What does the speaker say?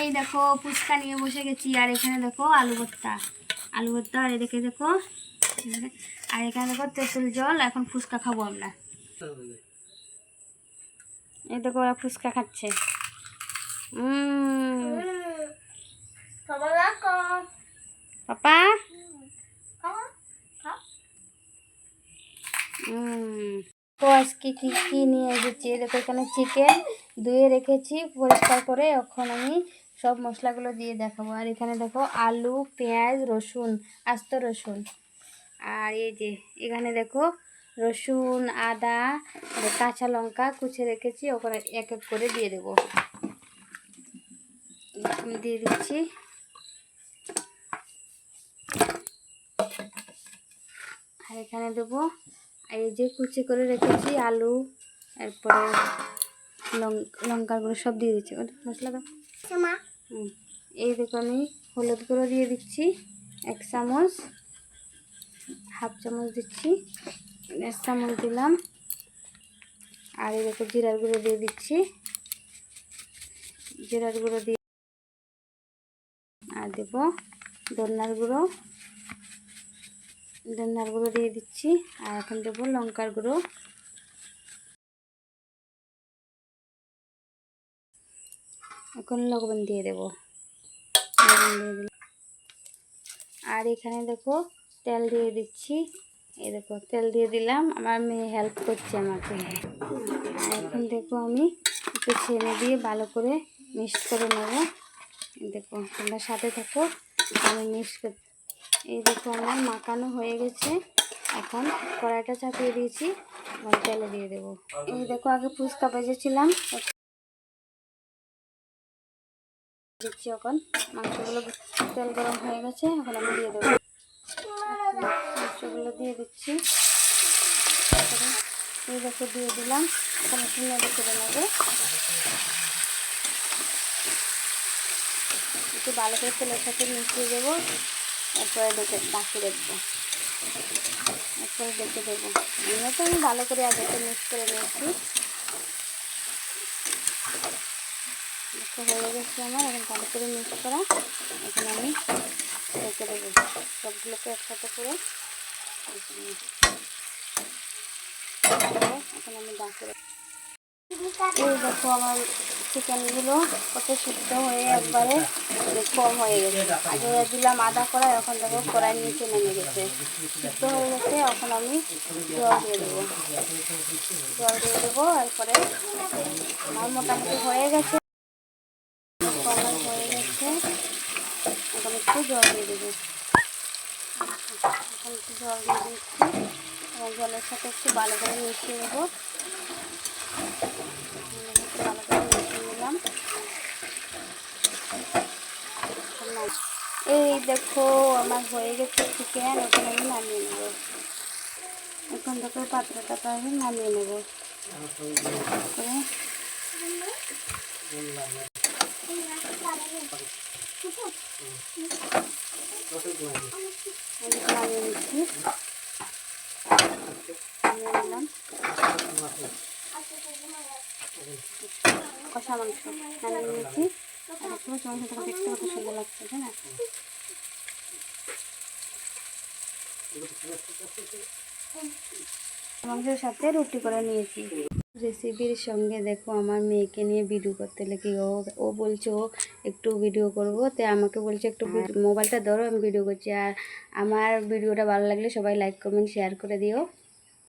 এই দেখো ফুচকা নিয়ে বসে গেছি। আর এখানে দেখো আলু ভর্তা আর এদিকে দেখো, আর এখানে দেখো তেঁতুল জল। এখন ফুচকা খাবো আমরা। এই দেখো ওরা ফুচকা খাচ্ছে। পাপা তো আজকে কি নিয়ে এসেছি দেখো। এখানে চিকেন ধুয়ে রেখেছি পরিষ্কার করে। এখন আমি সব মশলাগুলো দিয়ে দেখাবো। আর এখানে দেখো আলু, পেঁয়াজ, রসুন, আস্ত রসুন। আর এই যে এখানে দেখো রসুন, আদা, কাঁচা লঙ্কা কুচে রেখেছি। ওখানে এক এক করে দিয়ে দেবো। দিয়ে দিচ্ছি। আর এখানে দেবো এই যে কুচি করে রেখেছি আলু, এরপরে লঙ্কার গুঁড়ো সব দিয়ে দিচ্ছি। মশলা দাও। এই দেখো আমি হলুদ গুঁড়ো দিয়ে দিচ্ছি 1 চামচ, হাফ চামচ দিচ্ছি, 1 চামচ দিলাম। আর এই দেখো জিরার গুঁড়ো দিয়ে দিচ্ছি, জিরার গুঁড়ো দিয়ে আর দেবো ধনিয়ার গুঁড়ো দিয়ে দিচ্ছি। আর এখন দেবো লঙ্কার গুঁড়ো। এখন লবণ দিয়ে দেবো। আর এখানে দেখো তেল দিয়ে দিচ্ছি। এই দেখো তেল দিয়ে দিলাম। আমার মেয়ে হেল্প করছে আমাকে। আর এখন দেখো আমি একটু ছেড়ে দিয়ে ভালো করে মিক্স করে নেব। দেখো তোমরা সাথে থাকো, আমি মিক্স করি। এই দেখো আমার মাখানো হয়ে গেছে। এখন কড়াইটা চাপিয়ে দিয়েছি, এখন তেলে দিয়ে দেবো। এই দেখো আগে ফুচকা ভেজেছিলাম দিচ্ছি। এখন মাংসগুলো তেল গরম হয়ে গেছে, এখন আমি দিয়ে দেবো। মাংসগুলো দিয়ে দিচ্ছি। এই দেখো দিয়ে দিলাম। এখন একটু নেড়ে করে নেবো। একটু ভালো করে তেলের সাথে মিশিয়ে দেবো। এরপরে বাকি দেখবো, এরপরে দেখে দেবো। এমনি তো আমি ভালো করে আগে মিক্স করে নিয়েছি। হয়ে গেছে আমার। এখন ভালো করে মিক্স করা। এখন আমি রেখে দেবো সবগুলোকে একসাথে করে। এখন আমি ডাকে এই দেখো আমার চিকেনগুলো কত সিদ্ধ হয়ে একবারে কম হয়ে গেছে। আগে দিলাম আদা কড়াই, এখন দেখো কড়াইয়ের নিচে নেমে গেছে, সিদ্ধ হয়ে গেছে। এখন আমি জল দিয়ে দেবো। এরপরে আমার মোটামুটি হয়ে গেছে। এখন একটু জল দিয়ে দেবো। এখন একটু জল দিয়ে দিচ্ছি এবং জলের সাথে একটু ভালো করে মিশিয়ে দেবো। ভালো করে মিশিয়ে নিলাম। এই দেখো আমার হয়ে গেছে চিকেন। এখন আমি নামিয়ে নেব। এখন দেখো পাত্রটা আমি নামিয়ে নেব। নামিয়ে নিচ্ছি, নামিয়ে নিলাম। কষা মাংস নামিয়ে নিয়েছি। আর একটু মাংসটা দেখতে কত সুন্দর লাগছে, তাই না? মাংসের সাথে রুটি করে নিয়েছি। রেসিপির সঙ্গে দেখো আমার মেয়েকে নিয়ে ভিডিও করতে লেগে ও বলছে ও একটু ভিডিও করব। তো আমাকে বলছে একটু মোবাইলটা ধরো, আমি ভিডিও করছি। আর আমার ভিডিওটা ভালো লাগলে সবাই লাইক কমেন্ট শেয়ার করে দিও।